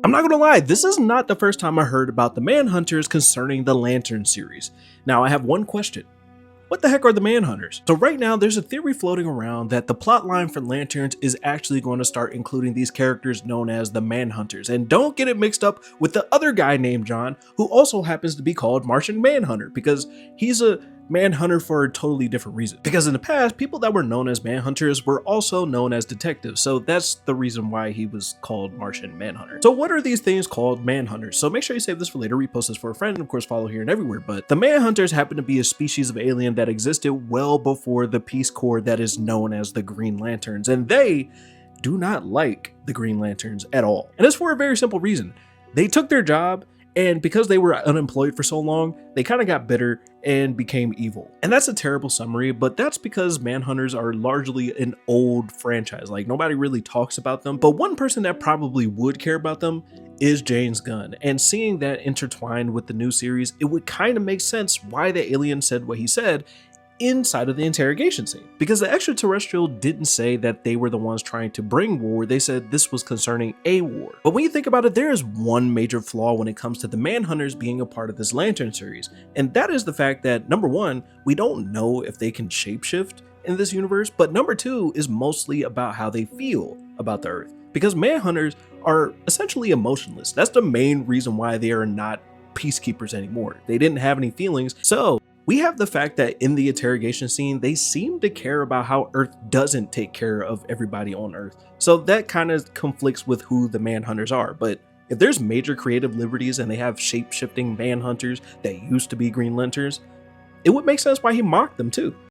I'm not gonna lie, this is not the first time I heard about the Manhunters concerning the Lantern series. Now I have one question. What the heck are the Manhunters? So right now there's a theory floating around that the plotline for Lanterns is actually going to start including these characters known as the Manhunters. And don't get it mixed up with the other guy named John, who also happens to be called Martian Manhunter, because he's a Manhunter for a totally different reason. Because in the past, people that were known as Manhunters were also known as detectives, so that's the reason why he was called Martian Manhunter. So what are these things called Manhunters? So make sure you save this for later, repost this for a friend, and of course follow here and everywhere. But the Manhunters happen to be a species of alien that existed well before the Peace Corps that is known as the Green Lanterns, and they do not like the Green Lanterns at all. And it's for a very simple reason. They took their job, and because they were unemployed for so long, they kind of got bitter and became evil. And that's a terrible summary, but that's because Manhunters are largely an old franchise. Like, nobody really talks about them, but one person that probably would care about them is James Gunn. And seeing that intertwined with the new series, it would kind of make sense why the alien said what he said inside of the interrogation scene, because the extraterrestrial didn't say that they were the ones trying to bring war. They said this was concerning a war. But when you think about it, there is one major flaw when it comes to the Manhunters being a part of this Lantern series, and that is the fact that, number one, we don't know if they can shapeshift in this universe, but number two is mostly about how they feel about the Earth, because Manhunters are essentially emotionless. That's the main reason why they are not peacekeepers anymore. They didn't have any feelings. So we have the fact that in the interrogation scene, they seem to care about how Earth doesn't take care of everybody on Earth. So that kind of conflicts with who the Manhunters are. But if there's major creative liberties and they have shape-shifting Manhunters that used to be Green Lanterns, it would make sense why he mocked them too.